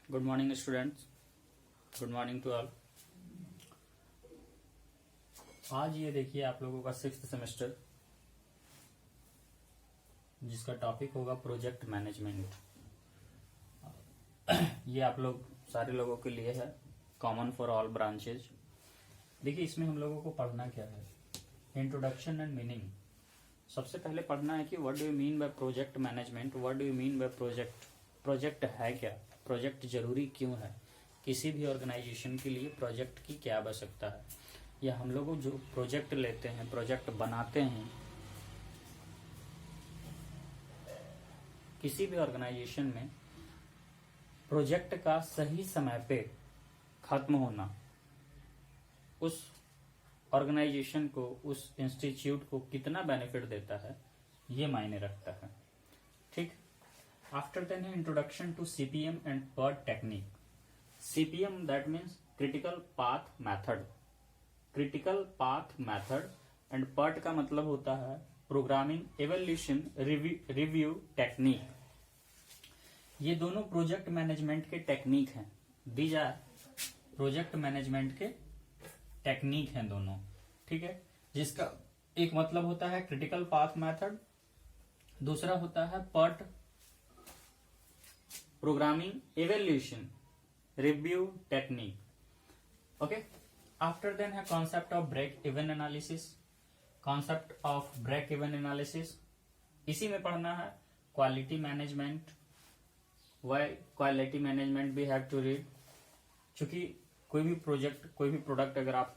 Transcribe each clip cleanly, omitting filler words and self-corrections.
Good morning students, good morning to all. आज ये देखिए आप लोगों का 6th सेमेस्टर जिसका टॉपिक होगा प्रोजेक्ट मैनेजमेंट। ये आप लोग सारे लोगों के लिए है, कॉमन फॉर ऑल ब्रांचेज। देखिए इसमें हम लोगों को पढ़ना क्या है, इंट्रोडक्शन एंड मीनिंग। सबसे पहले पढ़ना है कि what do you mean by project management, what do you mean by project. Project है क्या, प्रोजेक्ट जरूरी क्यों है, किसी भी ऑर्गेनाइजेशन के लिए प्रोजेक्ट की क्या आवश्यकता है, या हम लोग जो प्रोजेक्ट लेते हैं, प्रोजेक्ट बनाते हैं, किसी भी ऑर्गेनाइजेशन में प्रोजेक्ट का सही समय पे खत्म होना उस ऑर्गेनाइजेशन को, उस इंस्टीट्यूट को कितना बेनिफिट देता है, ये मायने रखता है। ठीक। आफ्टर देन है introduction to CPM and PERT टेक्निक। CPM that means critical path method, critical path method, and PERT का मतलब होता है प्रोग्रामिंग एवोल्यूशन रिव्यू टेक्निक। ये दोनों प्रोजेक्ट मैनेजमेंट के टेक्निक हैं। दीज आर प्रोजेक्ट मैनेजमेंट के टेक्निक हैं दोनों। ठीक है, जिसका एक मतलब होता है क्रिटिकल पाथ मेथड, दूसरा होता है PERT programming evolution review technique. Okay, after then है concept of break even analysis. Concept of break even analysis इसी में पढ़ना है quality management. Why quality management भी हैव टू रीड, क्योंकि कोई भी प्रोजेक्ट, कोई भी प्रोडक्ट अगर आप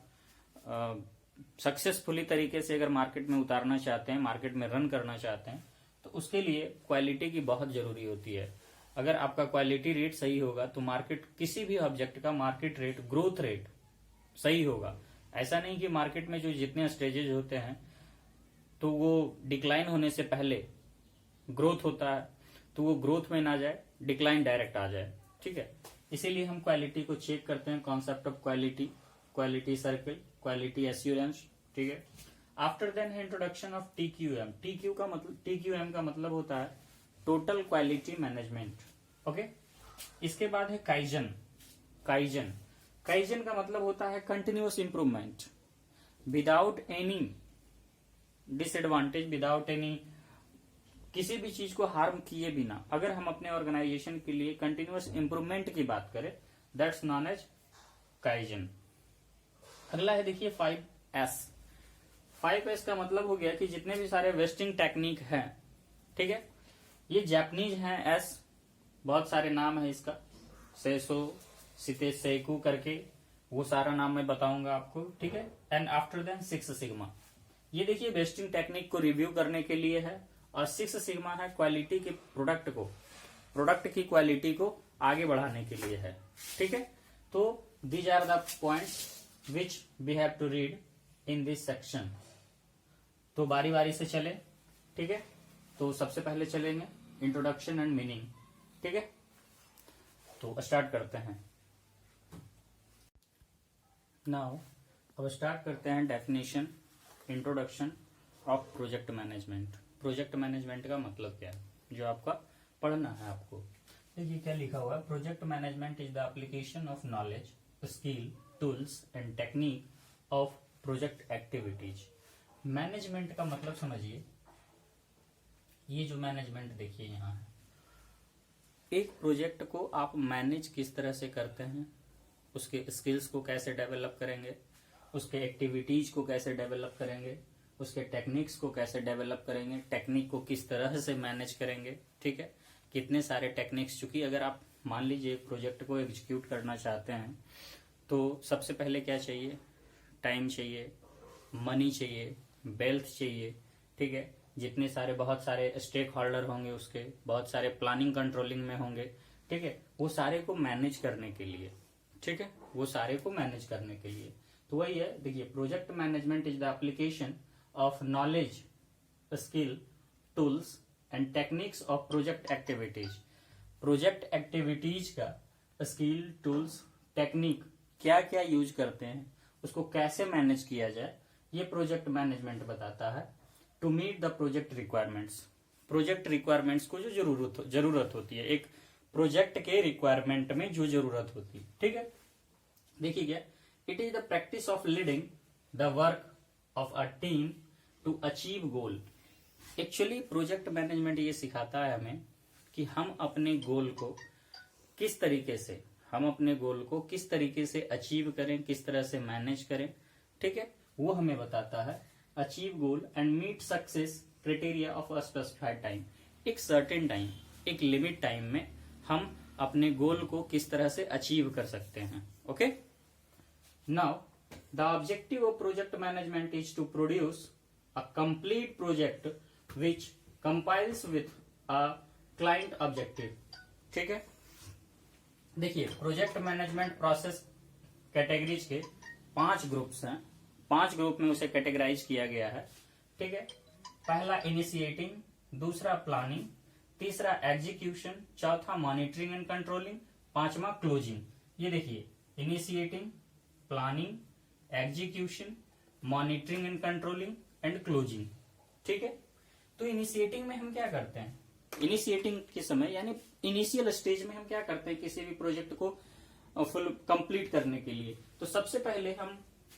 सक्सेसफुली तरीके से अगर मार्केट में उतारना चाहते हैं, मार्केट में रन करना चाहते हैं, तो उसके लिए क्वालिटी की बहुत जरूरी होती है। अगर आपका क्वालिटी रेट सही होगा तो मार्केट, किसी भी ऑब्जेक्ट का मार्केट रेट, ग्रोथ रेट सही होगा। ऐसा नहीं कि मार्केट में जो जितने स्टेजेज होते हैं तो वो डिक्लाइन होने से पहले ग्रोथ होता है, तो वो ग्रोथ में ना जाए, डिक्लाइन डायरेक्ट आ जाए। ठीक है, इसीलिए हम क्वालिटी को चेक करते हैं। Concept of quality, quality circle, quality assurance. ठीक है, आफ्टर देन है इंट्रोडक्शन ऑफ TQM। TQM का मतलब होता है टोटल क्वालिटी मैनेजमेंट। ओके, इसके बाद है काइजन। काइजन का मतलब होता है continuous improvement without any disadvantage, without any, किसी भी चीज को हार्म किए बिना अगर हम अपने ऑर्गेनाइजेशन के लिए कंटिन्यूअस इंप्रूवमेंट की बात करें, दैट्स नॉन एज काइजन। अगला है देखिए 5S। 5S का मतलब हो गया कि जितने भी सारे वेस्टिंग टेक्निक हैं, ठीक है, ये जापानीज हैं। S बहुत सारे नाम है इसका, सेसो, सितेसेकु करके, वो सारा नाम मैं बताऊंगा आपको। ठीक है, एंड आफ्टर देन 6 सिग्मा। ये देखिए वेस्टिंग टेक्निक को रिव्यू करने के लिए है, और 6 सिग्मा है क्वालिटी के प्रोडक्ट की क्वालिटी को आगे बढ़ाने के लिए है। ठीक है, तो these are the points which we have to read in this section. तो बारी बारी से चले। ठीक है, तो सबसे पहले चलेंगे इंट्रोडक्शन एंड मीनिंग। ठीक है, तो स्टार्ट करते हैं। नाउ अब स्टार्ट करते हैं definition, introduction of project management. Project management का मतलब क्या है, जो आपका पढ़ना है आपको। देखिए क्या लिखा हुआ है, project management is the application of knowledge, skill, tools and technique of project activities. Management का मतलब समझिए, ये जो मैनेजमेंट देखिए यहाँ है, एक प्रोजेक्ट को आप मैनेज किस तरह से करते हैं, उसके स्किल्स को कैसे डेवलप करेंगे, उसके एक्टिविटीज को कैसे डेवलप करेंगे, उसके टेक्निक्स को कैसे डेवलप करेंगे, टेक्निक को किस तरह से मैनेज करेंगे। ठीक है, कितने सारे टेक्निक्स, चूंकि अगर आप मान लीजिए एक प्रोजेक्ट को एग्जीक्यूट करना चाहते हैं तो सबसे पहले क्या चाहिए, टाइम चाहिए, मनी चाहिए, वेल्थ चाहिए। ठीक है, जितने सारे, बहुत सारे स्टेक होल्डर होंगे, उसके बहुत सारे प्लानिंग कंट्रोलिंग में होंगे। ठीक है, वो सारे को मैनेज करने के लिए, ठीक है, वो सारे को मैनेज करने के लिए, तो वही है। देखिए project management is the application of knowledge, skill, tools and techniques of project activities. Project activities का स्किल, टूल्स, टेक्निक क्या क्या यूज करते हैं, उसको कैसे मैनेज किया जाए, ये प्रोजेक्ट मैनेजमेंट बताता है। To meet the project requirements, project requirements को जो जरूरत होती है, एक प्रोजेक्ट के रिक्वायरमेंट में जो जरूरत होती, ठीक है। देखिए क्या, it is the practice of leading the work of a team to achieve goal. Actually project management ये सिखाता है हमें कि हम अपने गोल को किस तरीके से अचीव करें, किस तरह से मैनेज करें, ठीक है, वो हमें बताता है। Achieve goal and meet success criteria of a specified time. एक सर्टेन टाइम, एक लिमिट टाइम में हम अपने गोल को किस तरह से अचीव कर सकते हैं। Okay, now the objective of project management is to produce a complete project which compiles with a client objective, ठीक है। देखिए, प्रोजेक्ट मैनेजमेंट प्रोसेस कैटेगरीज के 5 ग्रुप्स हैं, 5 ग्रुप में उसे कैटेगराइज किया गया है, ठीक है। पहला इनिशिएटिंग, दूसरा प्लानिंग, तीसरा एग्जीक्यूशन, चौथा मॉनिटरिंग एंड कंट्रोलिंग, पांचवा क्लोजिंग। ये देखिए, initiating, planning, execution, monitoring and controlling and closing, ठीक है। तो इनिशिएटिंग में हम क्या करते हैं, इनिशिएटिंग के समय यानी इनिशियल स्टेज में हम क्या करते हैं किसी भी प्रोजेक्ट को फुल कंप्लीट करने के लिए। तो सबसे पहले हम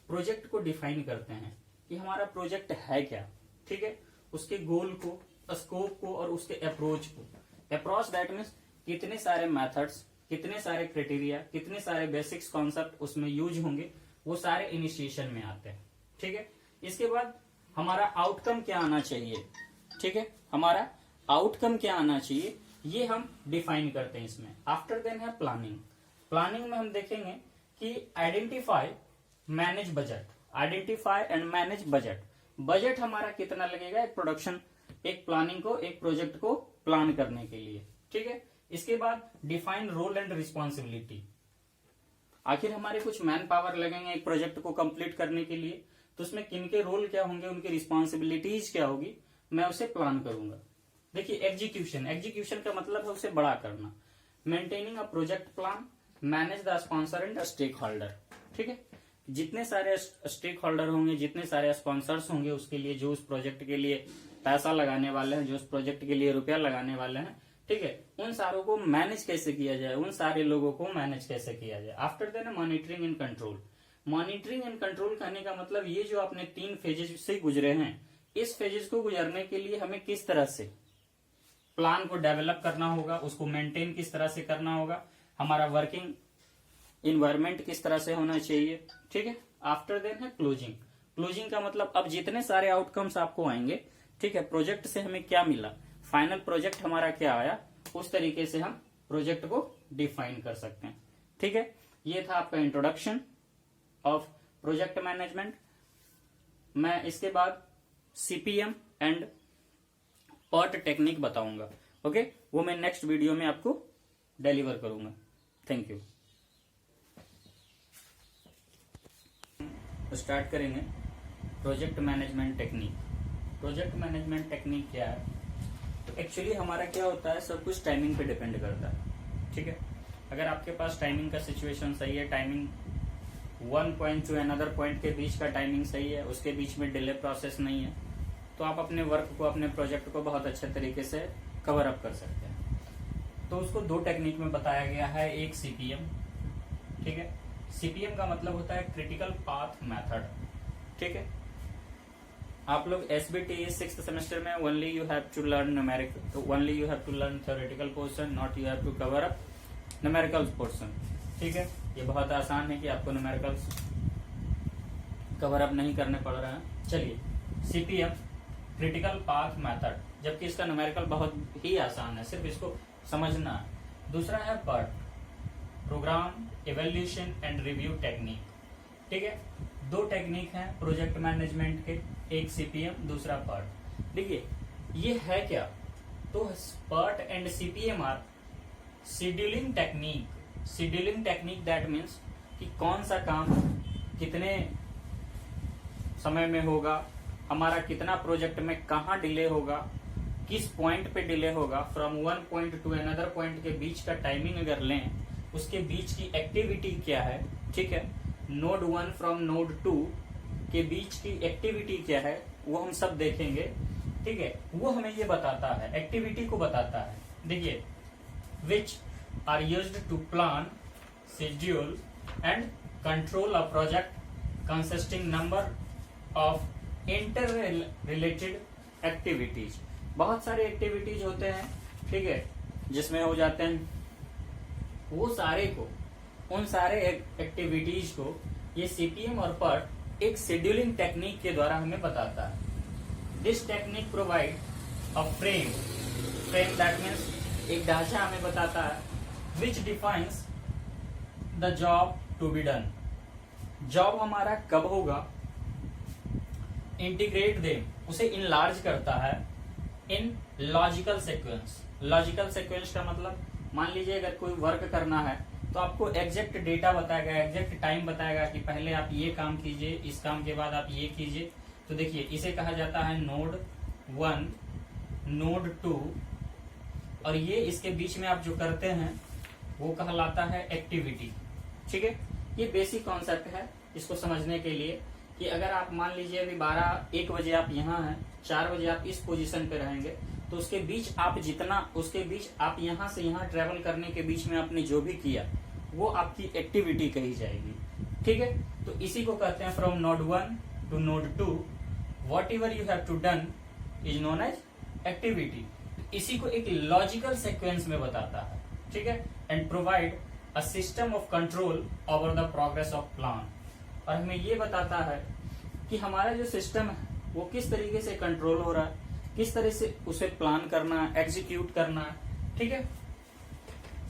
प्रोजेक्ट को डिफाइन करते हैं कि हमारा प्रोजेक्ट है क्या, ठीक है। उसके गोल को, स्कोप को और उसके अप्रोच को। अप्रोच दैट मीन्स कितने सारे मेथड्स, कितने सारे क्राइटेरिया, कितने सारे बेसिक्स कॉन्सेप्ट उसमें यूज होंगे, वो सारे इनिशिएशन में आते हैं, ठीक है। इसके बाद हमारा आउटकम क्या आना चाहिए, ठीक है, हमारा आउटकम क्या आना चाहिए ये हम डिफाइन करते हैं इसमें। आफ्टर देन है प्लानिंग। प्लानिंग में हम देखेंगे कि identify, manage budget, identify and manage budget. Budget हमारा कितना लगेगा एक प्लानिंग को, एक प्रोजेक्ट को प्लान करने के लिए, ठीक है। इसके बाद डिफाइन रोल एंड रिस्पॉन्सिबिलिटी। आखिर हमारे कुछ मैन पावर लगेंगे एक प्रोजेक्ट को कंप्लीट करने के लिए, तो उसमें किनके रोल क्या होंगे, उनकी रिस्पॉन्सिबिलिटीज क्या होगी, मैं उसे प्लान करूंगा। देखिए, एग्जीक्यूशन का मतलब है उसे बड़ा करना। Maintaining a project plan, manage the sponsor and stake holder, ठीक है। जितने सारे स्टेक होल्डर होंगे, जितने सारे स्पॉन्सर्स होंगे, उसके लिए जो उस प्रोजेक्ट के लिए पैसा लगाने वाले हैं, जो उस प्रोजेक्ट के लिए रुपया लगाने वाले हैं, ठीक है, उन सारों को मैनेज कैसे किया जाए, उन सारे लोगों को मैनेज कैसे किया जाए। After then monitoring and control. Monitoring and control कहने का मतलब ये जो आपने 3 फेजेस से गुजरे हैं, इस फेजेस को गुजरने के लिए हमें किस तरह से प्लान को डेवलप करना होगा, उसको मेंटेन किस तरह से करना होगा, हमारा वर्किंग इन्वायरमेंट किस तरह से होना चाहिए, ठीक है। आफ्टर देन है क्लोजिंग। क्लोजिंग का मतलब अब जितने सारे आउटकम्स आपको आएंगे, ठीक है, प्रोजेक्ट से हमें क्या मिला, फाइनल प्रोजेक्ट हमारा क्या आया, उस तरीके से हम प्रोजेक्ट को डिफाइन कर सकते हैं, ठीक है। ये था आपका इंट्रोडक्शन ऑफ प्रोजेक्ट मैनेजमेंट। मैं इसके बाद सीपीएम एंड पर्ट टेक्निक बताऊंगा, ओके, वो मैं नेक्स्ट वीडियो में आपको डिलीवर करूंगा। Thank you. स्टार्ट करेंगे project management technique. Project management technique क्या है, तो एक्चुअली हमारा क्या होता है, सब कुछ टाइमिंग पे डिपेंड करता है, ठीक है। अगर आपके पास टाइमिंग का सिचुएशन सही है, timing 1 point two another point के बीच का टाइमिंग सही है, उसके बीच में डिले प्रोसेस नहीं है, तो आप अपने वर्क को, अपने प्रोजेक्ट को बहुत अच्छे तरीके से कवर अप कर सकते हैं। तो उसको 2 टेक्निक में बताया गया है। एक सीपीएम, ठीक है। सीपीएम का मतलब होता है क्रिटिकल पाथ मेथड, ठीक है। आप लोग एसबीटी 6th सेमेस्टर में only you have to learn theoretical portion, not you have to cover up numerical portion, ठीक है। ये बहुत आसान है कि आपको न्यूमेरिकल्स कवर अप नहीं करने पड़ रहे हैं। चलिए, सीपीएम क्रिटिकल पाथ मेथड, जबकि इसका न्यूमेरिकल बहुत ही आसान है, सिर्फ इसको समझना है। दूसरा है PERT, program evaluation and review technique, ठीक है। 2 टेक्निक हैं प्रोजेक्ट मैनेजमेंट के, एक सीपीएम, दूसरा पर्ट। देखिए, ये है क्या, तो PERT and CPM are scheduling technique. Scheduling technique that means कि कौन सा काम कितने समय में होगा, हमारा कितना प्रोजेक्ट में कहाँ डिले होगा, किस पॉइंट पे डिले होगा, from 1 point two another point के बीच का टाइमिंग अगर लें, उसके बीच की एक्टिविटी क्या है, ठीक है। नोड 1 फ्रॉम नोड 2 के बीच की एक्टिविटी क्या है, वो हम सब देखेंगे, ठीक है। वो हमें ये बताता है, एक्टिविटी को बताता है। देखिए, which are used to plan, schedule and control a project consisting number of inter related activities. बहुत सारे एक्टिविटीज होते हैं, ठीक है, जिसमें हो जाते हैं वो सारे को, उन सारे एक्टिविटीज को ये सीपीएम और पर्ट एक शेड्यूलिंग टेक्निक के द्वारा हमें बताता है। This technique provide a frame that means एक ढांचा हमें बताता है, which defines the job to be done. Job हमारा कब होगा, इंटीग्रेट देम, उसे इनलार्ज करता है in logical sequence. Logical sequence का मतलब, मान लीजिए अगर कोई वर्क करना है तो आपको एग्जैक्ट डेटा बताएगा, एग्जैक्ट टाइम बताएगा कि पहले आप ये काम कीजिए, इस काम के बाद आप ये कीजिए। तो देखिए इसे कहा जाता है नोड 1, नोड 2, और ये इसके बीच में आप जो करते हैं वो कहलाता है एक्टिविटी। ठीक है, ये बेसिक कॉन्सेप्ट है इसको समझने के लिए कि अगर आप मान लीजिए अभी 1 बजे आप यहाँ हैं, 4 बजे आप इस पोजीशन पे रहेंगे, तो उसके बीच आप यहाँ से यहाँ ट्रेवल करने के बीच में आपने जो भी किया वो आपकी एक्टिविटी कही जाएगी। ठीक है, तो इसी को कहते हैं from node 1 to node 2 whatever you have to done is known as activity. इसी को एक लॉजिकल सीक्वेंस में बताता है। ठीक है, and provide a system of control over the progress of plan. और हमें ये बताता है कि हमारा जो सिस्टम है वो किस तरीके से कंट्रोल हो रहा है, किस तरह से उसे प्लान करना है, एग्जीक्यूट करना है। ठीक है,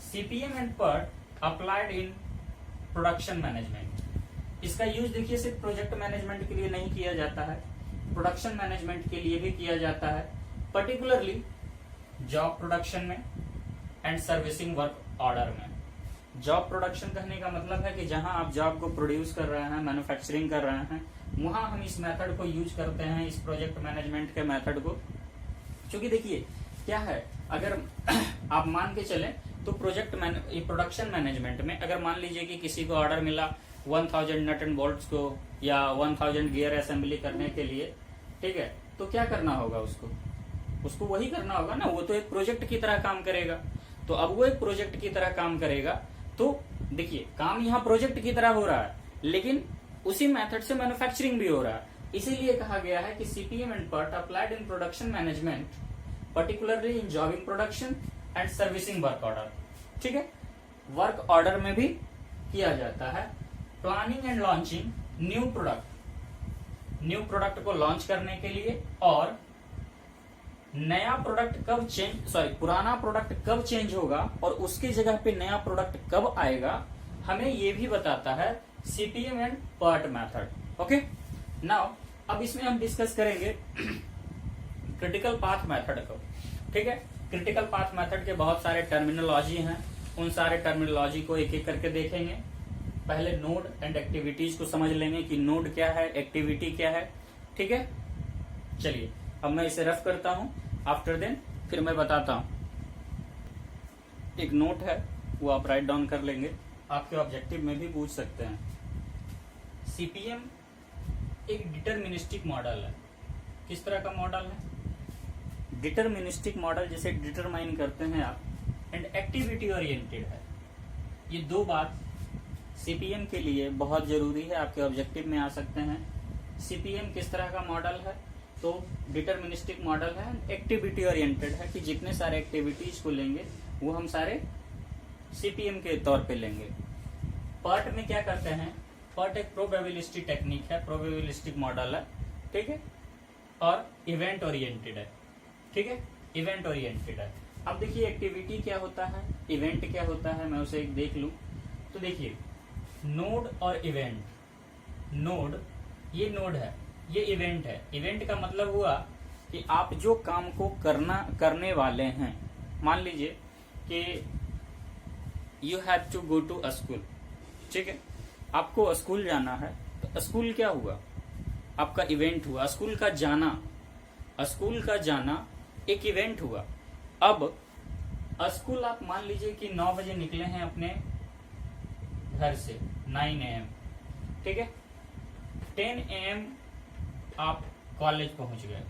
CPM and PERT applied in production management. इसका यूज देखिए सिर्फ प्रोजेक्ट मैनेजमेंट के लिए नहीं किया जाता है, प्रोडक्शन मैनेजमेंट के लिए भी किया जाता है, पर्टिकुलरली जॉब प्रोडक्शन में एंड सर्विसिंग वर्क ऑर्डर में। जॉब प्रोडक्शन कहने का मतलब है कि जहां आप जॉब को प्रोड्यूस कर रहे हैं, मैन्युफैक्चरिंग कर रहे हैं, वहां हम इस मेथड को यूज करते हैं, इस प्रोजेक्ट मैनेजमेंट के मेथड को। क्योंकि देखिए क्या है, अगर आप मान के चलें तो प्रोडक्शन मैनेजमेंट में अगर मान लीजिए कि किसी को ऑर्डर मिला 1000 नट एंड बोल्ट्स को या 1000 गियर असेंबली करने के लिए, ठीक है, तो क्या करना होगा, उसको वही करना होगा ना, वो तो एक प्रोजेक्ट की तरह काम करेगा। तो अब वो एक प्रोजेक्ट की तरह काम करेगा, तो देखिए काम यहाँ प्रोजेक्ट की तरह हो रहा है, लेकिन उसी मेथड से मैन्युफैक्चरिंग भी हो रहा है। इसीलिए कहा गया है कि CPM and PERT applied in production management, particularly in jobbing production and servicing work order. ठीक है, वर्क ऑर्डर में भी किया जाता है। Planning and launching new product को लॉन्च करने के लिए, और पुराना प्रोडक्ट कब चेंज होगा और उसकी जगह पे नया प्रोडक्ट कब आएगा, हमें ये भी बताता है CPM and PERT method. Okay, now अब इसमें हम डिस्कस करेंगे क्रिटिकल पाथ मेथड को। ठीक है, क्रिटिकल पाथ मेथड के बहुत सारे टर्मिनोलॉजी हैं, उन सारे टर्मिनोलॉजी को एक एक करके देखेंगे। पहले नोड एंड एक्टिविटीज को समझ लेंगे कि नोड क्या है, एक्टिविटी क्या है। ठीक है, चलिए अब मैं इसे रफ करता हूं, आफ्टर देन फिर मैं बताता हूं। एक नोट है वो आप राइट डाउन कर लेंगे, आपके ऑब्जेक्टिव में भी पूछ सकते हैं। सीपीएम एक डिटरमिनिस्टिक मॉडल है। किस तरह का मॉडल है? डिटरमिनिस्टिक मॉडल, जैसे डिटरमाइन करते हैं आप, एंड एक्टिविटी ओरिएंटेड है। ये दो बात सीपीएम के लिए बहुत जरूरी है, आपके ऑब्जेक्टिव में आ सकते हैं। सीपीएम किस तरह का मॉडल है? तो डिटरमिनिस्टिक मॉडल है, एक्टिविटी ओरिएंटेड है, कि जितने सारे एक्टिविटीज को लेंगे वो हम सारे सीपीएम के तौर पे लेंगे। पर्ट में क्या करते हैं? पर्ट एक प्रोबेबिलिस्टिक टेक्निक है, प्रोबेबिलिस्टिक मॉडल है। ठीक है, और इवेंट ओरिएंटेड है। ठीक है, इवेंट ओरिएंटेड है। अब देखिए एक्टिविटी क्या होता है, इवेंट क्या होता है, मैं उसे एक देख लूं तो देखिए नोड और इवेंट। नोड, ये नोड है, ये इवेंट है। इवेंट का मतलब हुआ कि आप जो काम को करने वाले हैं, मान लीजिए कि you have to go to a school. ठीक है, आपको स्कूल जाना है, तो स्कूल क्या हुआ? आपका इवेंट हुआ। स्कूल का जाना एक इवेंट हुआ। अब स्कूल आप मान लीजिए कि 9 बजे निकले हैं अपने घर से, 9 AM। ठीक है, 10 AM आप कॉलेज पहुंच गए।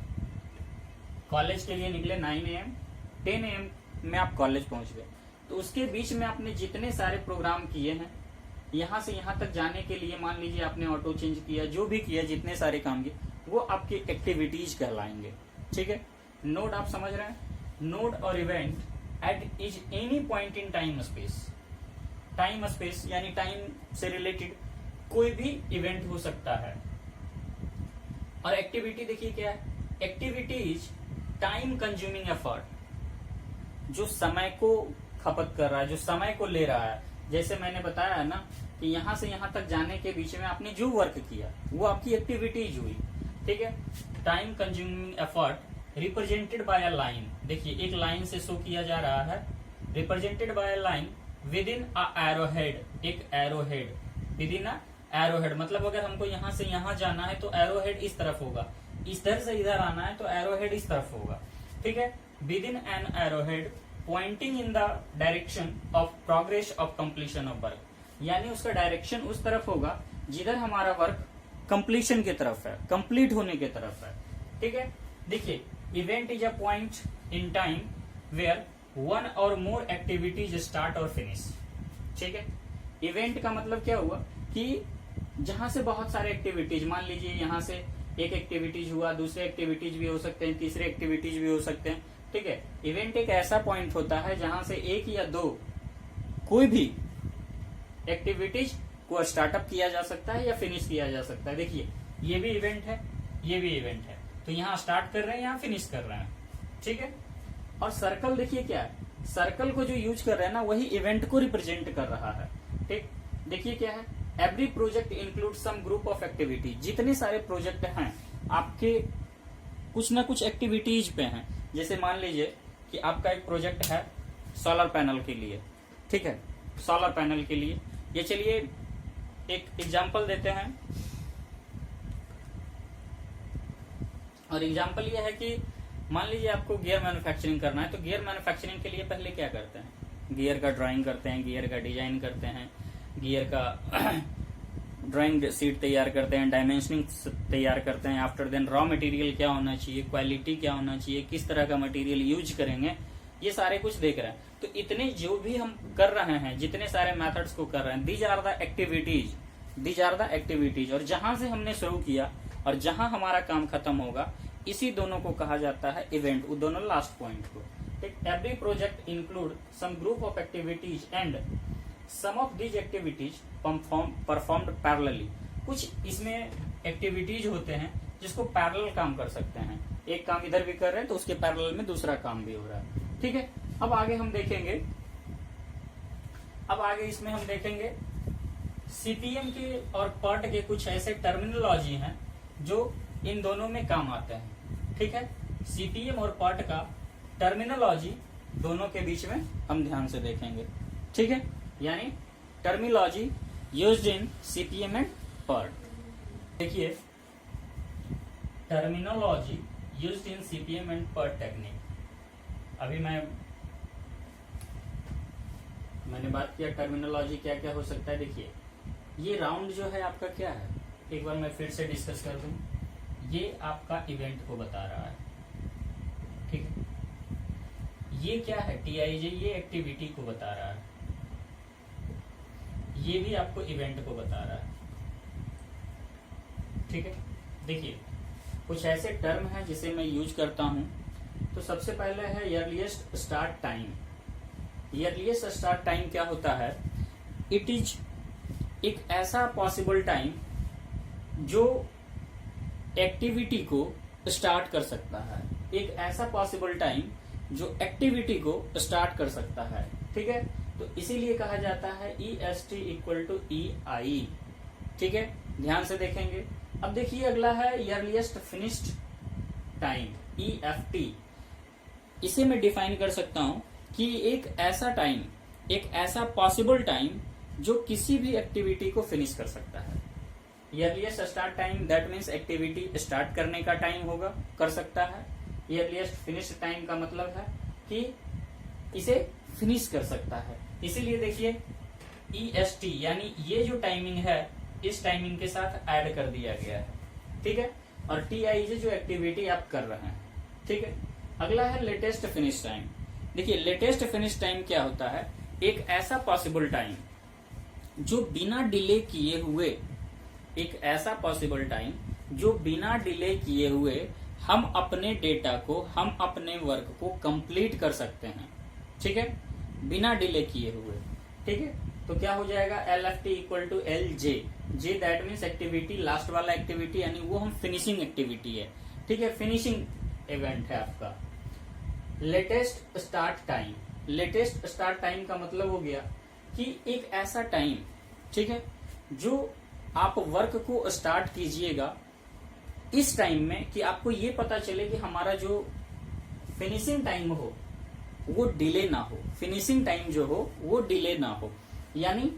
कॉलेज के लिए निकले 9 AM, 10 AM में आप कॉलेज पहुंच गए। तो उसके बीच में आपने जितने सारे प्रोग्राम किए हैं, यहां से यहां तक जाने के लिए मान लीजिए आपने ऑटो चेंज किया, जो भी किया, जितने सारे काम किए, वो आपके एक्टिविटीज कहलाएंगे। ठीक है, नोड आप समझ रहे हैं, नोड और event at is any point in time space. Time space यानी टाइम से रिलेटेड कोई भी इवेंट हो सकता है। और एक्टिविटी देखिए क्या है, activity is time consuming effort, जो समय को खपत कर रहा है, जो समय को ले रहा है। जैसे मैंने बताया है ना कि यहां से यहां तक जाने के बीच में आपने जो वर्क किया वो आपकी एक्टिविटीज हुई। ठीक है, time consuming effort represented by a line, देखिए एक लाइन से शो किया जा रहा है, represented by a line within a arrowhead, एक arrowhead, within a arrowhead, मतलब अगर हमको यहां से यहां जाना है तो एरोहेड इस तरफ होगा, इधर से इधर आना है तो एरोहेड इस तरफ होगा। ठीक है, with in an arrowhead pointing in the direction of progress of completion of work, यानी उसका डायरेक्शन उस तरफ होगा जिधर हमारा वर्क कंप्लीशन की तरफ है, कंप्लीट होने की तरफ है। ठीक है, देखिए event is a point in time where one or more activities start or finish. ठीक है, इवेंट का मतलब क्या हुआ कि जहां से बहुत सारे एक्टिविटीज, मान लीजिए यहां से एक एक्टिविटीज हुआ, दूसरे एक्टिविटीज भी हो सकते हैं, तीसरे एक्टिविटीज भी हो सकते हैं। ठीक है, इवेंट एक ऐसा पॉइंट होता है जहां से एक या दो कोई भी एक्टिविटीज को स्टार्टअप किया जा सकता है या फिनिश किया जा सकता है। देखिए ये भी इवेंट है, ये भी इवेंट है, तो यहाँ स्टार्ट कर रहे हैं, यहाँ फिनिश कर रहे हैं। ठीक है, और सर्कल देखिए क्या है, सर्कल को जो यूज कर रहे हैं ना वही इवेंट को रिप्रेजेंट कर रहा है। ठीक, देखिए क्या है, every project include some group of activity, जितने सारे प्रोजेक्ट हैं आपके कुछ ना कुछ एक्टिविटीज पे हैं। जैसे मान लीजिए कि आपका एक प्रोजेक्ट है सोलर पैनल के लिए। ठीक है, सोलर पैनल के लिए ये, चलिए एक एग्जांपल देते हैं। और एग्जांपल ये है कि मान लीजिए आपको गियर मैन्युफैक्चरिंग करना है, तो गियर मैन्युफैक्चरिंग के लिए पहले क्या करते हैं, गियर का ड्राइंग करते हैं, गियर का डिजाइन करते हैं, गियर का ड्राइंग शीट तैयार करते हैं, डायमेंशनिंग तैयार करते हैं। आफ्टर देन रॉ मटेरियल क्या होना चाहिए, क्वालिटी क्या होना चाहिए, किस तरह का मटेरियल यूज करेंगे, ये सारे कुछ देख रहे हैं। तो इतने जो भी हम कर रहे हैं, जितने सारे मेथड्स को कर रहे हैं, these are the activities, these are the activities. और जहां से हमने शुरू किया और जहां हमारा काम खत्म होगा, इसी दोनों को कहा जाता है इवेंट, वो दोनों लास्ट पॉइंट को। Every project include some group of activities and some of these activities performed parallelly. कुछ इसमें एक्टिविटीज होते हैं जिसको पैरेलल काम कर सकते हैं, एक काम इधर भी कर रहे हैं तो उसके पैरेलल में दूसरा काम भी हो रहा है। ठीक है, अब आगे हम देखेंगे, अब आगे इसमें हम देखेंगे सीपीएम के और पर्ट के कुछ ऐसे टर्मिनोलॉजी हैं जो इन दोनों में काम आते हैं। ठीक है, सीपीएम और पर्ट का टर्मिनोलॉजी दोनों के बीच में हम ध्यान से देखेंगे। ठीक है, यानी terminology used in CPM and PERT. देखिए terminology used in CPM and PERT technique. अभी मैंने बात किया टर्मिनोलॉजी क्या क्या हो सकता है। देखिए ये राउंड जो है आपका क्या है, एक बार मैं फिर से डिस्कस कर दूं। ये आपका इवेंट को बता रहा है। ठीक है, ये क्या है, टीआईजे, ये एक्टिविटी को बता रहा है, ये भी आपको इवेंट को बता रहा है। ठीक है, देखिए कुछ ऐसे टर्म है जिसे मैं यूज करता हूं। तो सबसे पहले है earliest start time. Earliest start time क्या होता है, इट इज एक ऐसा पॉसिबल टाइम जो एक्टिविटी को स्टार्ट कर सकता है, एक ऐसा पॉसिबल टाइम जो एक्टिविटी को स्टार्ट कर सकता है। ठीक है, तो इसीलिए कहा जाता है EST इक्वल टू EI। ठीक है, ध्यान से देखेंगे। अब देखिए अगला है अर्लीस्ट फिनिश्ड टाइम, EFT। इसे मैं डिफाइन कर सकता हूं कि एक ऐसा टाइम, एक ऐसा पॉसिबल टाइम जो किसी भी एक्टिविटी को फिनिश कर सकता है। Earliest start time that means activity start करने का टाइम होगा, कर सकता है। अर्लीस्ट फिनिश टाइम का मतलब है कि इसे फिनिश कर सकता है। इसीलिए देखिए EST यानी ये जो टाइमिंग है इस टाइमिंग के साथ ऐड कर दिया गया है। ठीक है, और TIJ जो एक्टिविटी आप कर रहे हैं। ठीक है, अगला है लेटेस्ट फिनिश टाइम। देखिए लेटेस्ट फिनिश टाइम क्या होता है, एक ऐसा पॉसिबल टाइम जो बिना डिले किए हुए, एक ऐसा पॉसिबल टाइम जो बिना डिले किए हुए हम अपने डेटा को, हम अपने वर्क को कंप्लीट कर सकते हैं। ठीक है, बिना डिले किए हुए। ठीक है, तो क्या हो जाएगा, L F T equal to L J. J that means activity, last वाला एक्टिविटी, यानी वो हम फिनिशिंग एक्टिविटी है। ठीक है, फिनिशिंग इवेंट है आपका। Latest start time, latest start time का मतलब हो गया कि एक ऐसा टाइम, ठीक है, जो आप वर्क को स्टार्ट कीजिएगा इस टाइम में कि आपको ये पता चले कि हमारा जो फिनिशिंग टाइम हो वो डिले ना हो, फिनिशिंग टाइम जो हो वो डिले ना हो। यानी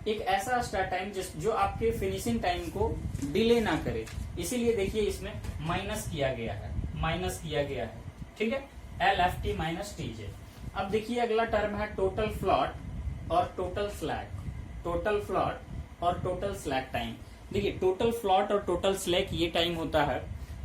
एक ऐसा स्टार्ट टाइम जो आपके फिनिशिंग टाइम को डिले ना करे। इसीलिए देखिए इसमें माइनस किया गया है, माइनस किया गया है। ठीक है, L F T minus T J. अब देखिए अगला टर्म है टोटल फ्लॉट और टोटल स्लैक। टोटल फ्लॉट और टोटल स्लैक टाइम। देखिए टोटल फ्लॉट और टोटल स्लैक ये टाइम होता है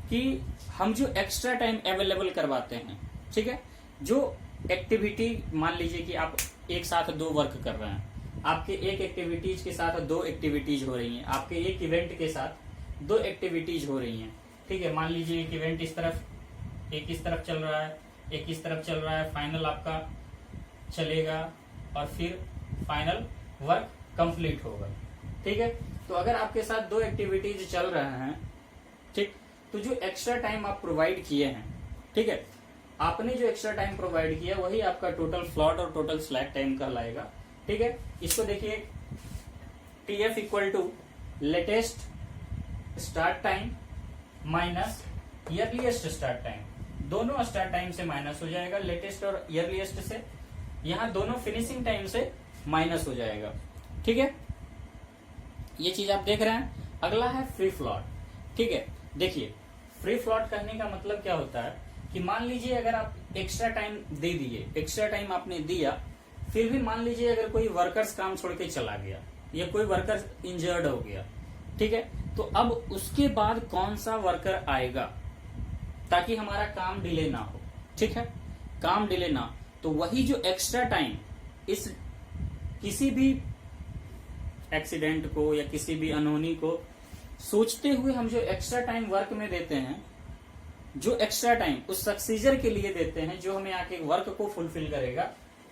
कि हम जो एक्स्ट्रा टाइम अवेलेबल करवाते हैं। ठीक है, जो एक्टिविटी, मान लीजिए कि आप एक साथ दो वर्क कर रहे हैं, आपके एक एक्टिविटीज के साथ दो एक्टिविटीज हो रही हैं, आपके एक इवेंट के साथ दो एक्टिविटीज हो रही हैं। ठीक है, मान लीजिए एक इवेंट इस तरफ, एक इस तरफ चल रहा है, एक इस तरफ चल रहा है, फाइनल आपका चलेगा और फिर फाइनल वर्क कंप्लीट होगा। ठीक है, तो अगर आपके साथ दो एक्टिविटीज चल रहे हैं, ठीक, तो जो एक्स्ट्रा टाइम आप प्रोवाइड किए हैं, ठीक है, आपने जो एक्स्ट्रा टाइम प्रोवाइड किया वही आपका टोटल फ्लॉट और टोटल स्लैक टाइम कहलाएगा। ठीक है, इसको देखिए T F equal to latest start time minus earliest start time. दोनों स्टार्ट टाइम से माइनस हो जाएगा, लेटेस्ट और ईयरलीस्ट से। यहां दोनों फिनिशिंग टाइम से माइनस हो जाएगा। ठीक है, ये चीज आप देख रहे हैं। अगला है फ्री फ्लॉट। ठीक है, देखिए फ्री फ्लॉट कहने का मतलब क्या होता है कि मान लीजिए अगर आप एक्स्ट्रा टाइम दे दिए, एक्स्ट्रा टाइम आपने दिया, फिर भी मान लीजिए अगर कोई वर्कर्स काम छोड़ के चला गया या कोई वर्कर इंजर्ड हो गया, ठीक है, तो अब उसके बाद कौन सा वर्कर आएगा ताकि हमारा काम डिले ना हो। ठीक है, काम डिले ना, तो वही जो एक्स्ट्रा टाइम इस किसी भी एक्सीडेंट को या किसी भी अनहोनी को सोचते हुए हम जो एक्स्ट्रा टाइम वर्क में देते हैं, जो एक्स्ट्रा टाइम उस सक्सीजर के लिए देते हैं जो हमें आके वर्क को फुलफिल करेगा,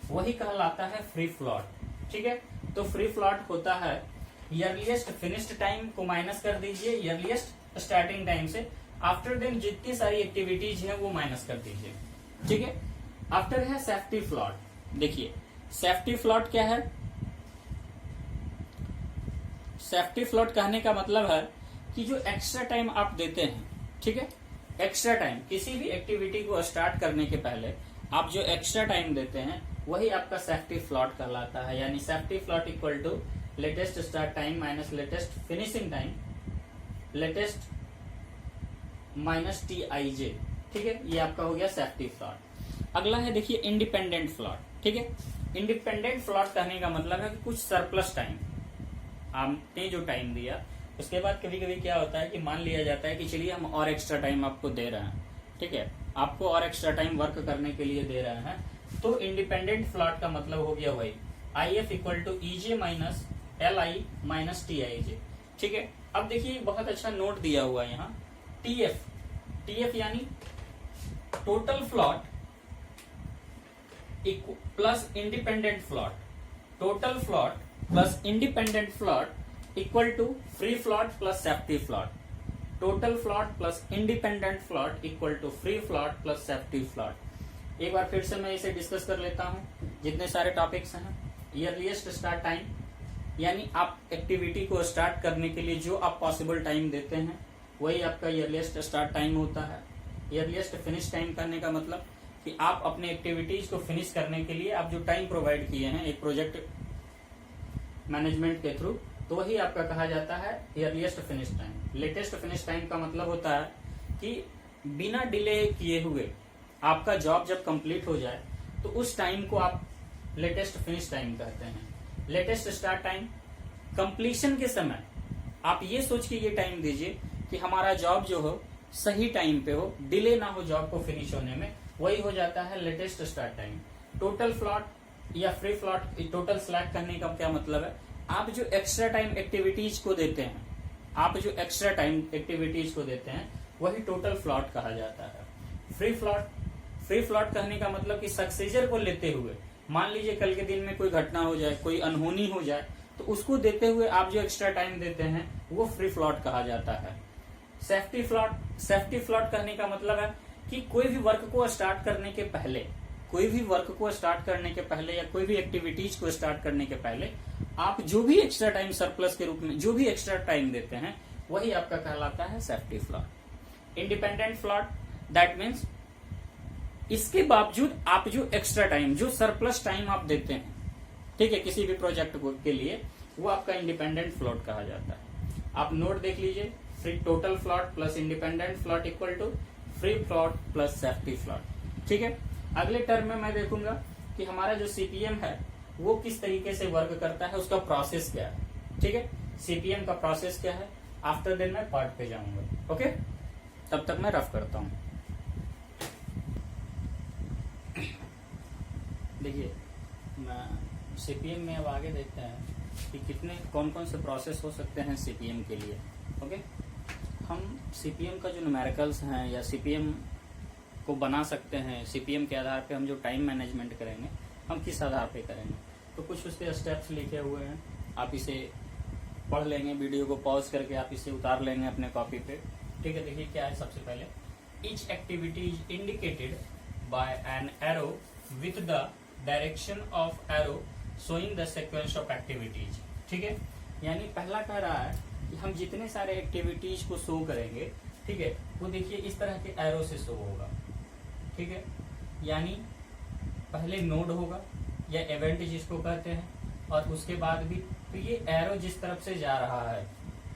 वही कहलाता है फ्री फ्लॉट। ठीक है, तो फ्री फ्लॉट होता है ईयरलीस्ट फिनिश्ड टाइम को माइनस कर दीजिए ईयरलीस्ट स्टार्टिंग टाइम से, आफ्टर देन जितनी सारी एक्टिविटीज हैं वो माइनस कर दीजिए। ठीक है, आफ्टर है सेफ्टी फ्लॉट। देखिए सेफ्टी फ्लॉट क्या है, सेफ्टी फ्लॉट कहने का मतलब है कि जो एक्स्ट्रा टाइम आप देते हैं, ठीक है, एक्स्ट्रा टाइम किसी भी एक्टिविटी को स्टार्ट करने के पहले आप जो एक्स्ट्रा टाइम देते हैं वही आपका सेफ्टी फ्लॉट कहलाता है। यानी safety float equal to latest start time minus latest finishing time, latest minus T I J. ठीक है, ये आपका हो गया सेफ्टी फ्लॉट। अगला है देखिए इंडिपेंडेंट फ्लॉट। ठीक है, इंडिपेंडेंट फ्लॉट कहने का मतलब है कि कुछ सरप्लस टाइम आपने जो टाइम दिया, उसके बाद कभी कभी क्या होता है कि मान लिया जाता है कि चलिए हम और एक्स्ट्रा टाइम आपको दे रहे हैं। ठीक है, आपको और एक्स्ट्रा टाइम वर्क करने के लिए दे रहे हैं, तो इंडिपेंडेंट फ्लॉट का मतलब हो गया वही I F equal to E J minus L I minus T I J. ठीक है, अब देखिए बहुत अच्छा नोट दिया हुआ है यहाँ, टी एफ यानी total float plus independent float, total float plus independent float equal to free float plus safety float. Total float plus independent float equal to free float plus safety float. एक बार फिर से मैं इसे discuss कर लेता हूं, जितने सारे टॉपिक्स हैं। ईयरलीस्ट स्टार्ट टाइम, यानी आप एक्टिविटी को स्टार्ट करने के लिए जो आप पॉसिबल टाइम देते हैं वही आपका ईयरलीस्ट स्टार्ट टाइम होता है। ईयरलीस्ट फिनिश टाइम करने का मतलब कि आप अपने एक्टिविटीज को फिनिश करने के लिए आप जो टाइम प्रोवाइड किए हैं एक प्रोजेक्ट मैनेजमेंट के थ्रू, तो वही आपका कहा जाता है earliest finish time. Latest finish time का मतलब होता है कि बिना डिले किए हुए आपका जॉब जब कंप्लीट हो जाए तो उस टाइम को आप लेटेस्ट फिनिश टाइम कहते हैं। लेटेस्ट स्टार्ट टाइम, कंप्लीशन के समय आप ये सोच के ये टाइम दीजिए कि हमारा जॉब जो हो सही टाइम पे हो, डिले ना हो जॉब को फिनिश होने में, वही हो जाता है latest start time. Total float या फ्री फ्लॉट टोटल स्लैक कहने का क्या मतलब है, आप जो एक्स्ट्रा टाइम एक्टिविटीज को देते हैं, आप जो एक्स्ट्रा टाइम एक्टिविटीज को देते हैं वही टोटल फ्लॉट कहा जाता है। फ्री फ्लॉट कहने का मतलब कि सक्सेजर को लेते हुए, मान लीजिए कल के दिन में कोई घटना हो जाए, कोई अनहोनी हो जाए, तो उसको देते हुए आप जो एक्स्ट्रा टाइम देते हैं वो फ्री फ्लॉट कहा जाता है। सेफ्टी फ्लॉट कहने का मतलब है कि कोई भी वर्क को स्टार्ट करने के पहले, या कोई भी एक्टिविटीज को स्टार्ट करने के पहले आप जो भी एक्स्ट्रा टाइम सरप्लस के रूप में जो भी एक्स्ट्रा टाइम देते हैं वही आपका कहलाता है safety float. Independent float, that means इसके बावजूद आप जो एक्स्ट्रा टाइम, जो सरप्लस टाइम आप देते हैं, ठीक है, किसी भी प्रोजेक्ट के लिए, वो आपका इंडिपेंडेंट फ्लॉट कहा जाता है। आप नोट देख लीजिए, free total float plus independent float equal to free float plus safety float. ठीक है, अगले टर्म में मैं देखूंगा कि हमारा जो सीपीएम है वो किस तरीके से वर्क करता है, उसका प्रोसेस क्या है। ठीक है, सीपीएम का प्रोसेस क्या है, आफ्टर देन मैं पार्ट पे जाऊंगा। ओके, तब तक मैं रफ करता हूं। देखिए, मैं सीपीएम में अब आगे देखते हैं कि कितने कौन कौन से प्रोसेस हो सकते हैं सीपीएम के लिए। ओके, हम सीपीएम का जो न्यूमेरिकल्स हैं या सीपीएम को बना सकते हैं, सीपीएम के आधार पे हम जो टाइम मैनेजमेंट करेंगे हम किस आधार पे करेंगे, तो कुछ उसके स्टेप्स लिखे हुए हैं, आप इसे पढ़ लेंगे, वीडियो को पॉज करके आप इसे उतार लेंगे अपने कॉपी पे। ठीक है, देखिए क्या है। सबसे पहले, each activity is indicated by an arrow with the direction of arrow showing the sequence of activities. ठीक है, यानी पहला कह रहा है कि हम जितने सारे एक्टिविटीज को शो करेंगे, ठीक है, वो देखिए इस तरह के एरो से शो होगा। ठीक है, यानी पहले नोड होगा या इवेंट जिसको कहते हैं, और उसके बाद भी तो ये एरो जिस तरफ से जा रहा है,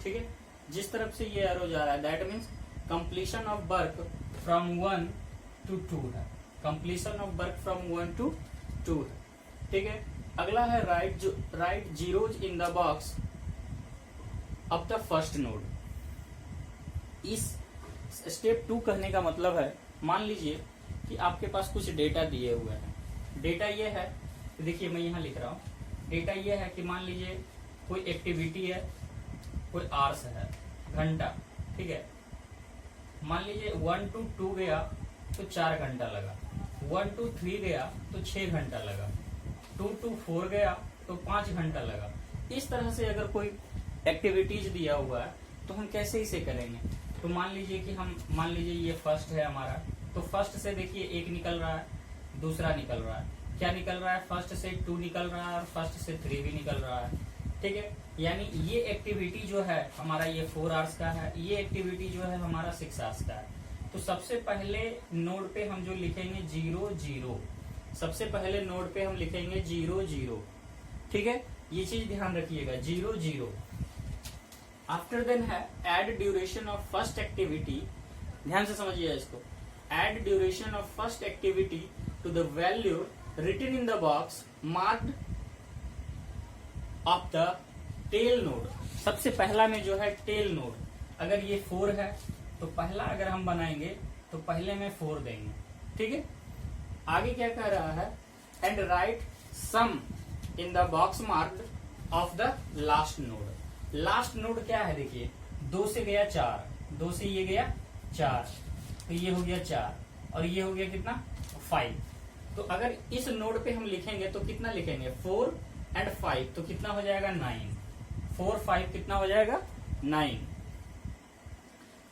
ठीक है, जिस तरफ से ये एरो जा रहा है, that means completion of work from 1 to 2 है, completion of work from 1 to 2 है। ठीक है, अगला है right zeros in the box of the first node. इस स्टेप 2 कहने का मतलब है, मान लीजिए कि आपके पास कुछ डेटा दिए हुए हैं। डेटा ये है, देखिए मैं यहाँ लिख रहा हूँ, डेटा ये है कि मान लीजिए कोई एक्टिविटी है, कोई आवर्स है, घंटा। ठीक है, मान लीजिए 1 to 2 गया तो 4 घंटा लगा, 1 to 3 गया तो 6 घंटा लगा, 2 to 4 गया तो 5 घंटा लगा। इस तरह से अगर कोई एक्टिविटीज दिया हुआ है तो हम कैसे इसे करेंगे, तो मान लीजिए ये फर्स्ट है हमारा, तो फर्स्ट से देखिए 1 निकल रहा है, दूसरा निकल रहा है, क्या निकल रहा है, फर्स्ट से 2 निकल रहा है और फर्स्ट से 3 भी निकल रहा है। ठीक है, यानी ये एक्टिविटी जो है हमारा ये 4 आवर्स का है, ये एक्टिविटी जो है हमारा 6 आवर्स का है। तो सबसे पहले नोड पे हम जो लिखेंगे 0 0, सबसे पहले नोड पे हम लिखेंगे 0 0। ठीक है, ये चीज ध्यान रखिएगा, 0 0। आफ्टर देन है add duration of first activity, ध्यान से समझिए इसको, add duration of first activity to the value written in the box marked of the tail node. सबसे पहला में जो है टेल नोड, अगर ये 4 है तो पहला अगर हम बनाएंगे तो पहले में 4 देंगे। ठीक है, आगे क्या कह रहा है, and write sum in the box marked of the last node. Last node क्या है, देखिए 2 से गया 4, 2 से ये गया 4, तो ये हो गया 4 और ये हो गया कितना 5। तो अगर इस नोड पे हम लिखेंगे तो कितना लिखेंगे, 4 and 5, तो कितना हो जाएगा 9, 4 5 कितना हो जाएगा 9।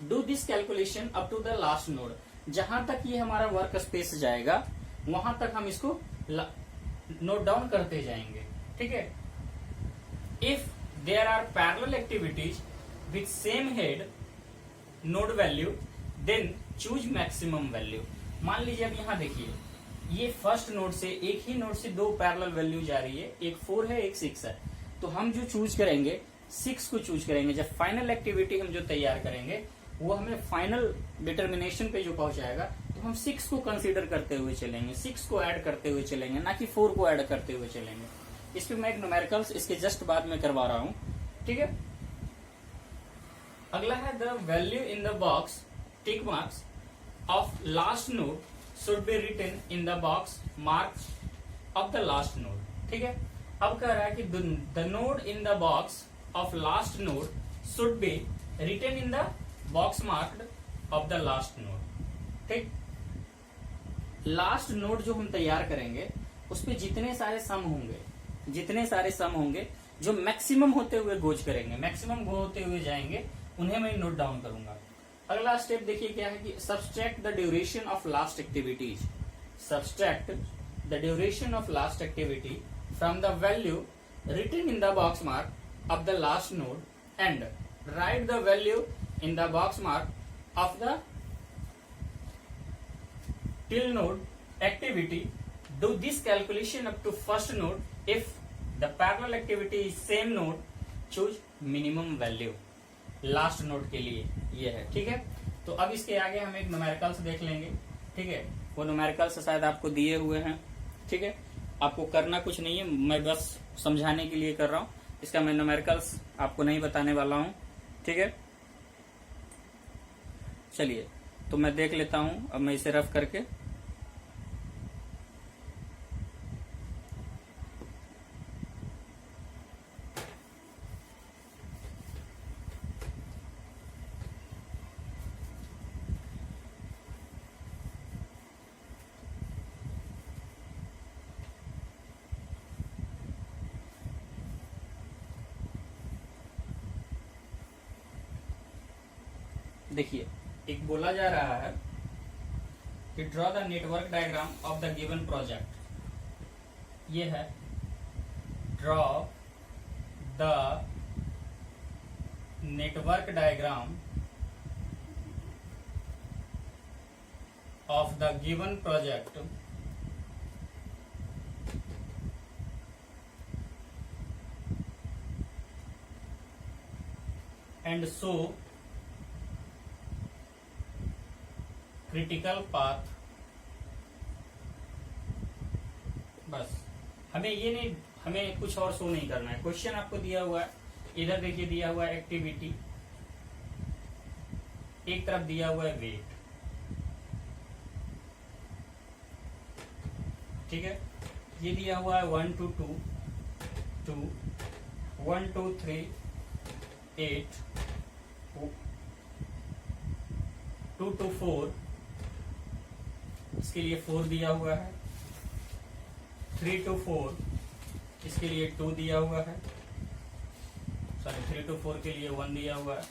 Do this calculation up to the last node, जहां तक ये हमारा वर्क स्पेस जाएगा वहां तक हम इसको नोट डाउन करते जाएंगे। ठीक है, if there are parallel activities with same head node value then choose maximum value. मान लीजिए अब यहाँ देखिए, ये फर्स्ट नोड से एक ही नोड से 2 पैरेलल वैल्यू जा रही है, एक 4 है एक 6 है, तो हम जो चूज करेंगे 6 को चूज करेंगे। जब फाइनल एक्टिविटी हम जो तैयार करेंगे वो हमें फाइनल डिटर्मिनेशन पे जो पहुंचाएगा, तो हम 6 को कंसीडर करते हुए चलेंगे, 6 को ऐड करते हुए चलेंगे, ना कि 4 को ऐड करते हुए चलेंगे। इस पे मैं एक न्यूमेरिकल्स इसके जस्ट बाद में करवा रहा हूँ। ठीक है, अगला है the value in the box tick marks of last node should be written in the box marked of the last node. ठीक है, अब कह रहा है कि the node in the box of last node should be written in the box marked of the last node. ठीक, last node जो हम तैयार करेंगे उस पे जितने सारे सम होंगे जो मैक्सिमम होते हुए गोज करेंगे, मैक्सिमम गो होते हुए जाएंगे, उन्हें मैं नोट डाउन करूंगा। अगला स्टेप देखिए क्या है कि subtract the duration of last activities. Subtract the duration of last activity from the value written in the box mark of the last node and write the value in the box mark of the till node activity. Do this calculation up to first node if the parallel activity is same node. Choose minimum value last node के लिए ये है। ठीक है, तो अब इसके आगे हम एक न्यूमेरिकल्स देख लेंगे। ठीक है, वो न्यूमेरिकल्स शायद आपको दिए हुए हैं। ठीक है, आपको करना कुछ नहीं है, मैं बस समझाने के लिए कर रहा हूँ। इसका मैं न्यूमेरिकल्स आपको नहीं बताने वाला हूँ। ठीक है, चलिए तो मैं देख लेता हूँ, अब मैं इसे रफ करके। देखिए, एक बोला जा रहा है कि draw the network diagram of the given project. ये है draw the network diagram of the given project and show critical path. बस हमें ये नहीं, हमें कुछ और शो नहीं करना है। क्वेश्चन आपको दिया हुआ है, इधर देखिए दिया हुआ है एक्टिविटी, एक तरफ दिया हुआ है वेट। ठीक है, ये दिया हुआ है 1 to 2, 2, 1 to 3, 8, 2 to 4, इसके लिए 4 दिया हुआ है, 3 to 4 इसके लिए 2 दिया हुआ है, सॉरी 3 to 4 के लिए 1 दिया हुआ है,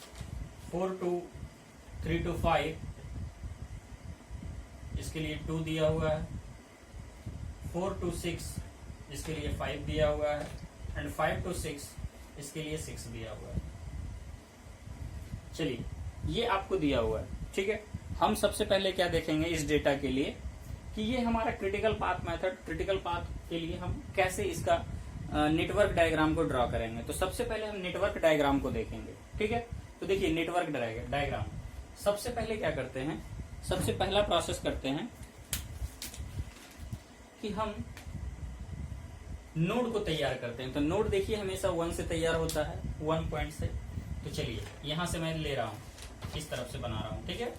3 to 5 इसके लिए 2 दिया हुआ है, 4 to 6 इसके लिए 5 दिया हुआ है एंड 5 to 6 इसके लिए 6 दिया हुआ है। चलिए, ये आपको दिया हुआ है। ठीक है, हम सबसे पहले क्या देखेंगे इस डेटा के लिए कि ये हमारा critical path method, critical path के लिए हम कैसे इसका नेटवर्क डायग्राम को ड्रॉ करेंगे। तो सबसे पहले हम नेटवर्क डायग्राम को देखेंगे। ठीक है, तो देखिए नेटवर्क डायग्राम सबसे पहले क्या करते हैं, सबसे पहला प्रोसेस करते हैं कि हम नोड को तैयार करते हैं। तो नोड देखिए हमेशा 1 से तैयार होता है, 1 पॉइंट से। तो चलिए यहां से मैं ले रहा हूं, इस तरफ से बना रहा हूं। ठीक है,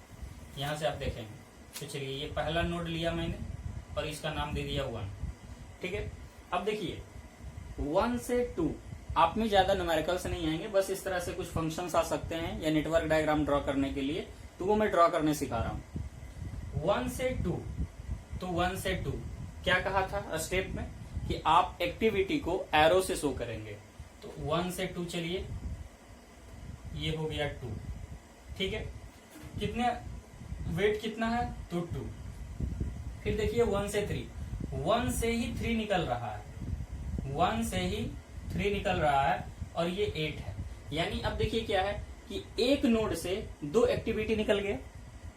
यहां से आप देखेंगे। तो चलिए ये पहला नोड लिया मैंने और इसका नाम दे दिया 1। ठीक है, अब देखिए 1 से 2 आप में ज्यादा न्यूमेरिकल्स नहीं आएंगे, बस इस तरह से कुछ फंक्शंस आ सकते हैं या नेटवर्क डायग्राम ड्रॉ करने के लिए, तो वो मैं ड्रॉ करने सिखा रहा हूं। 1 से 2, तो 1 से 2 क्या कहा था स्टेप में कि आप एक्टिविटी को एरो से शो करेंगे। तो 1 से 2 चलिए, ये हो गया 2। ठीक है, कितने वेट कितना है, तो 2। फिर देखिए 1 से 3, 1 से ही 3 निकल रहा है, 1 से ही 3 निकल रहा है और ये 8 है। यानी अब देखिए क्या है कि एक नोड से 2 एक्टिविटी निकल गया,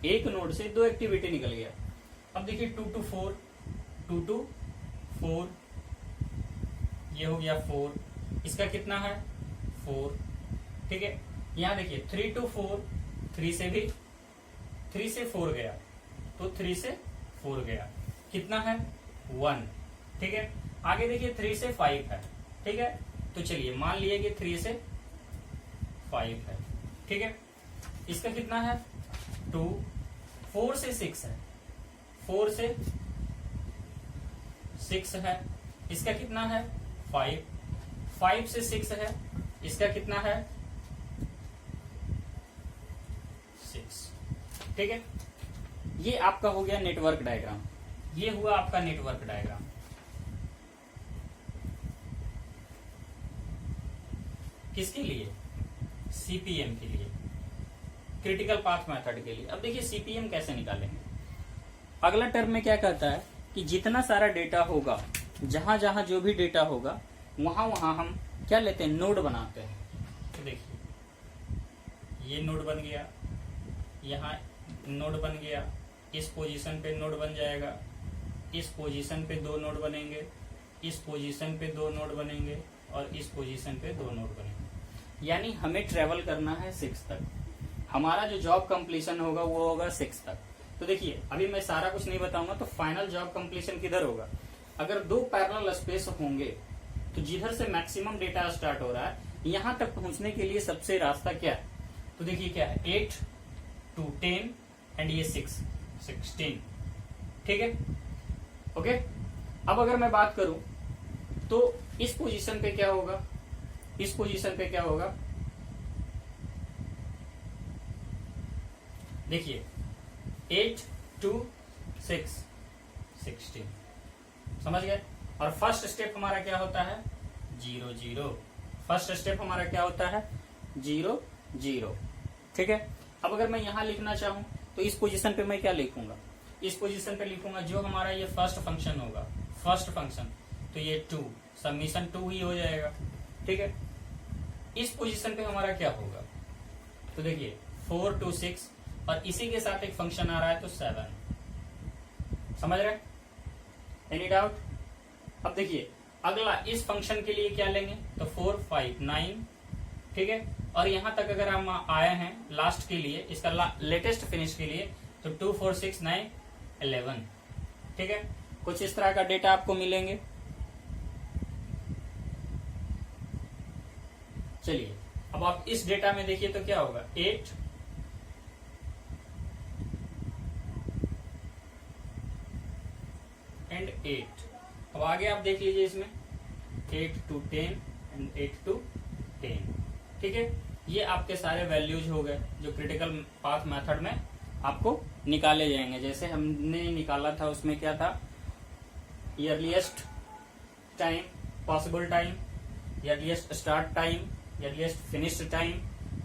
एक नोड से 2 एक्टिविटी निकल गया। अब देखिए 2 to 4, 2 to 4, ये हो गया 4, इसका कितना है 4। ठीक है, यहां देखिए 3 to 4, 3 से 4 गया, तो 3 से 4 गया, कितना है 1। ठीक है, आगे देखिए 3 से 5 है। ठीक है, तो चलिए मान लिए कि 3 से 5 है। ठीक है, इसका कितना है 2, 4 से 6 है, 4 से 6 है, इसका कितना है 5, 5 से 6 है, इसका कितना है 6। ठीक है, ये आपका हो गया नेटवर्क डायग्राम, ये हुआ आपका नेटवर्क डायग्राम। किसके लिए? सीपीएम के लिए, क्रिटिकल पाथ मेथड के लिए। अब देखिए सीपीएम कैसे निकालेंगे। अगला टर्म में क्या कहता है कि जितना सारा डेटा होगा, जहां जहां जो भी डेटा होगा, वहां वहां हम क्या लेते हैं, नोड बनाते हैं। तो देखिए ये नोड बन गया, यहाँ नोड बन गया, इस पोजीशन पे नोड बन जाएगा, इस पोजीशन पे 2 नोड बनेंगे, इस पोजीशन पे 2 नोड बनेंगे, और इस पोजीशन पे 2 नोड बनेंगे। यानी हमें ट्रेवल करना है 6 तक। हमारा जो जॉब कंप्लीशन होगा वो होगा 6 तक। तो देखिए अभी मैं सारा कुछ नहीं बताऊंगा, तो फाइनल जॉब कंप्लीशन किधर होगा? अगर 2 पैरेलल स्पेस होंगे तो जिधर से मैक्सिमम डेटा स्टार्ट हो रहा है, यहां तक पहुंचने के लिए सबसे रास्ता क्या है? तो देखिए क्या है, 8 to 10 एंड ये 6, 16। ठीक है, ओके। अब अगर मैं बात करूं तो इस पोजीशन पे क्या होगा, इस पोजीशन पे क्या होगा, देखिए 8 to 6, 16। समझ गए? और फर्स्ट स्टेप हमारा क्या होता है, 0 0। फर्स्ट स्टेप हमारा क्या होता है, 0 0। ठीक है, अब अगर मैं यहां लिखना चाहूं तो इस पोजीशन पे मैं क्या लिखूंगा, इस पोजीशन पे लिखूंगा जो हमारा ये फर्स्ट फंक्शन होगा, फर्स्ट फंक्शन, तो ये 2 सबमिशन 2 ही हो जाएगा। ठीक है, इस पोजीशन पे हमारा क्या होगा, तो देखिए 4 to 6, और इसी के साथ एक फंक्शन आ रहा है तो 7। समझ रहे? Any doubt? अब देखिए अगला इस फंक्शन के लिए क्या लेंगे, तो 4 5 9। ठीक है, और यहां तक अगर हम आए हैं लास्ट के लिए, इसका लेटेस्ट फिनिश के लिए, तो 2 4 6 9 11। ठीक है, कुछ इस तरह का डेटा आपको मिलेंगे। चलिए अब आप इस डेटा में देखिए तो क्या होगा, 8 एंड 8। अब आगे आप देख लीजिए इसमें 8 to 10 एंड 8 to 10। ठीक है, ये आपके सारे वैल्यूज हो गए जो क्रिटिकल पाथ मेथड में आपको निकाले जाएंगे। जैसे हमने निकाला था उसमें क्या था, earliest time, possible time, earliest start time, earliest finished time.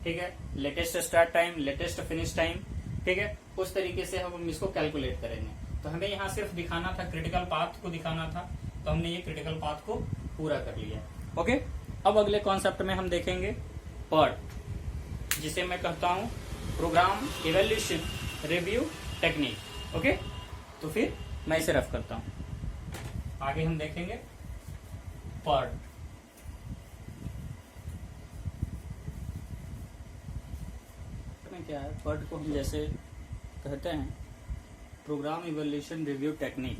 ठीक है, latest start time, latest finish time. ठीक है, उस तरीके से हम इसको कैलकुलेट करेंगे। तो हमें यहाँ सिर्फ दिखाना था, क्रिटिकल पाथ को दिखाना था, तो हमने ये क्रिटिकल पाथ को पूरा कर लिया। ओके, अब अगले कॉन्सेप्ट में हम देखेंगे PERT, जिसे मैं कहता हूं program evaluation review technique. Okay, तो फिर मैं इसे रफ करता हूं, आगे हम देखेंगे PERT। में क्या है, PERT को हम जैसे कहते हैं program evaluation review technique.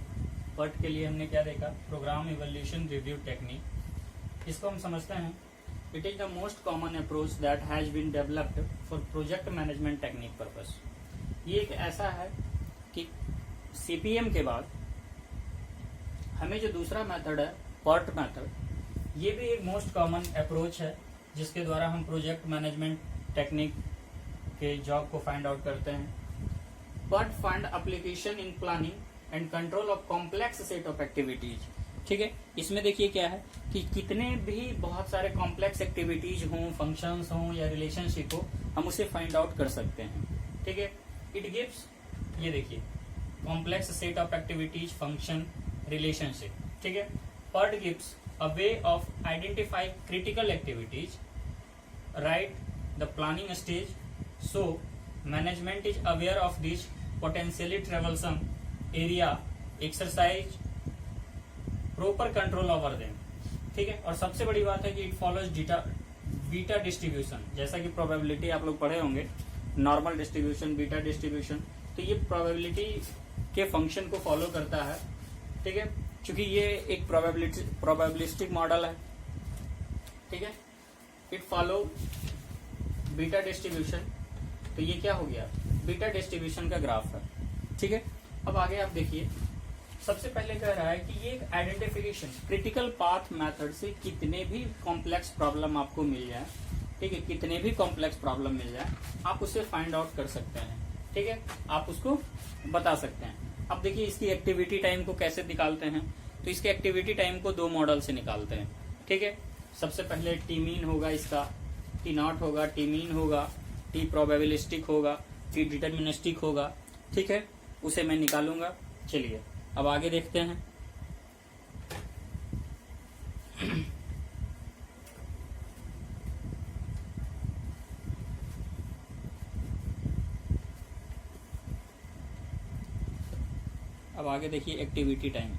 PERT के लिए हमने क्या देखा, प्रोग्राम इवैल्यूएशन रिव्यू टेक्निक। इसको हम समझते हैं, it is the most common approach that has been developed for project management technique purpose. ये एक ऐसा है कि सीपीएम के बाद हमें जो दूसरा मेथड है PERT मेथड, ये भी एक मोस्ट कॉमन अप्रोच है जिसके द्वारा हम प्रोजेक्ट मैनेजमेंट टेक्निक के जॉब को फाइंड आउट करते हैं। PERT find application in planning and control of complex set of activities. ठीक है, इसमें देखिए क्या है कि कितने भी बहुत सारे कॉम्प्लेक्स एक्टिविटीज हों, फंक्शंस हों या रिलेशनशिप हो, हम उसे फाइंड आउट कर सकते हैं। ठीक है, इट गिव्स, ये देखिए complex set of activities, function, relationship. ठीक है, PERT gives a way of identify critical activities, right the planning stage, so management is aware of this potentially troublesome area, exercise proper control over them. ठीक है, और सबसे बड़ी बात है कि इट फॉलोज बीटा डिस्ट्रीब्यूशन। जैसा कि प्रोबेबिलिटी आप लोग पढ़े होंगे, नॉर्मल डिस्ट्रीब्यूशन, बीटा डिस्ट्रीब्यूशन, तो ये प्रोबेबिलिटी के फंक्शन को फॉलो करता है। ठीक है, क्योंकि ये एक प्रोबेबिलिस्टिक मॉडल है। ठीक है, इट फॉलो बीटा डिस्ट्रीब्यूशन, तो ये क्या हो गया, बीटा डिस्ट्रीब्यूशन का ग्राफ है। ठीक है, अब आगे आप देखिए सबसे पहले कह रहा है कि ये एक आइडेंटिफिकेशन क्रिटिकल पाथ मेथड से कितने भी कॉम्प्लेक्स प्रॉब्लम आपको मिल जाए, ठीक है, कितने भी कॉम्प्लेक्स प्रॉब्लम मिल जाए आप उसे फाइंड आउट कर सकते हैं, ठीक है, आप उसको बता सकते हैं। अब देखिए इसकी एक्टिविटी टाइम को कैसे निकालते हैं, तो इसके एक्टिविटी टाइम को दो मॉडल से निकालते हैं, ठीक है। सबसे पहले टी मीन होगा, इसका टी नॉट होगा, टी मीन होगा, टी प्रोबेबिलिस्टिक होगा, टी डिटर्मिनिस्टिक होगा, ठीक है, उसे मैं निकालूंगा। चलिए अब आगे देखते हैं। अब आगे देखिए एक्टिविटी टाइम।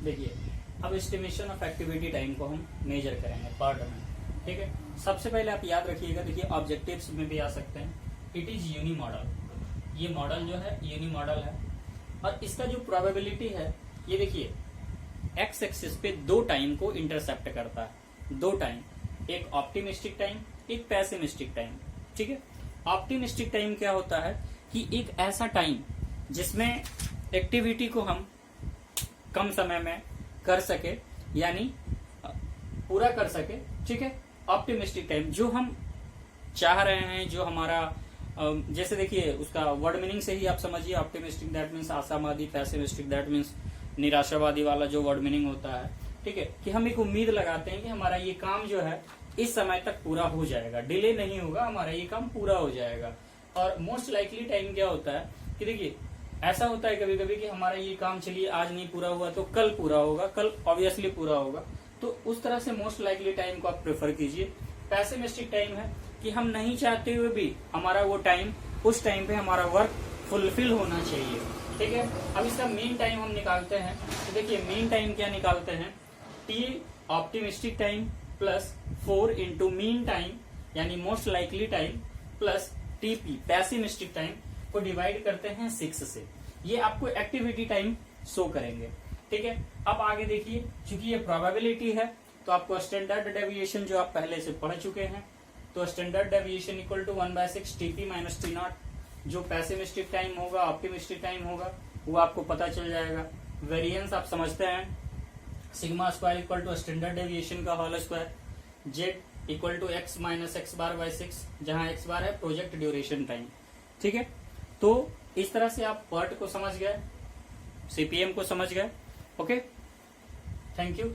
देखिए अब एस्टिमेशन ऑफ एक्टिविटी टाइम को हम मेजर करेंगे पार्ट में, ठीक है। सबसे पहले आप याद रखिएगा, देखिए ऑब्जेक्टिव्स में भी आ सकते हैं, इट इज यूनी मॉडल। ये मॉडल जो है यूनी मॉडल है और इसका जो प्रोबेबिलिटी है ये देखिए एक्स एक्सिस पे दो टाइम को इंटरसेप्ट करता है, दो टाइम, एक ऑप्टिमिस्टिक टाइम, एक पैसिमिस्टिक टाइम, ठीक है। ऑप्टिमिस्टिक टाइम क्या होता है कि एक ऐसा टाइम जिसमें एक्टिविटी को हम कम समय में कर सके, यानी पूरा कर सके, ठीक है। ऑप्टिमिस्टिक टाइम जो हम चाह रहे हैं, जो हमारा जैसे देखिए उसका वर्ड मीनिंग से ही आप समझिए, ऑप्टिमिस्टिक दैट मीन्स आशावादी, पैसिमिस्टिक दैट मीन्स निराशावादी वाला जो वर्ड मीनिंग होता है, ठीक है, कि हम एक उम्मीद लगाते हैं कि हमारा ये काम जो है इस समय तक पूरा हो जाएगा, डिले नहीं होगा, हमारा ये काम पूरा हो जाएगा। और मोस्ट लाइकली टाइम क्या होता है कि देखिए ऐसा होता है कभी कभी कि हमारा ये काम चलिए आज नहीं पूरा हुआ तो कल पूरा होगा, कल ऑब्वियसली पूरा होगा, तो उस तरह से मोस्ट लाइकली टाइम को आप प्रेफर कीजिए। पैसिमिस्टिक टाइम है कि हम नहीं चाहते हुए भी हमारा वो टाइम, उस टाइम पे हमारा वर्क फुलफिल होना चाहिए, ठीक है। अब इसका मीन टाइम हम निकालते हैं, तो देखिए मीन टाइम क्या निकालते हैं, T optimistic time plus 4 into mean time यानी most likely time plus TP pessimistic time को डिवाइड करते हैं 6 से। ये आपको एक्टिविटी टाइम शो करेंगे, ठीक है। अब आगे देखिए, चूंकि ये प्रोबेबिलिटी है तो आपको स्टैंडर्ड डेविएशन जो आप पहले से पढ़ चुके हैं, तो standard deviation equal to 1/6 TP minus T naught. जो पैसिमिस्टिक टाइम होगा, ऑप्टिमिस्टिक टाइम होगा, वो आपको पता चल जाएगा। वेरिएंस आप समझते हैं, sigma square equal to standard deviation का whole square, Z equal to X minus X bar by 6, जहां एक्स बार है प्रोजेक्ट ड्यूरेशन टाइम, ठीक है। तो इस तरह से आप पर्ट को समझ गए, सीपीएम को समझ गए, ओके, थैंक यू।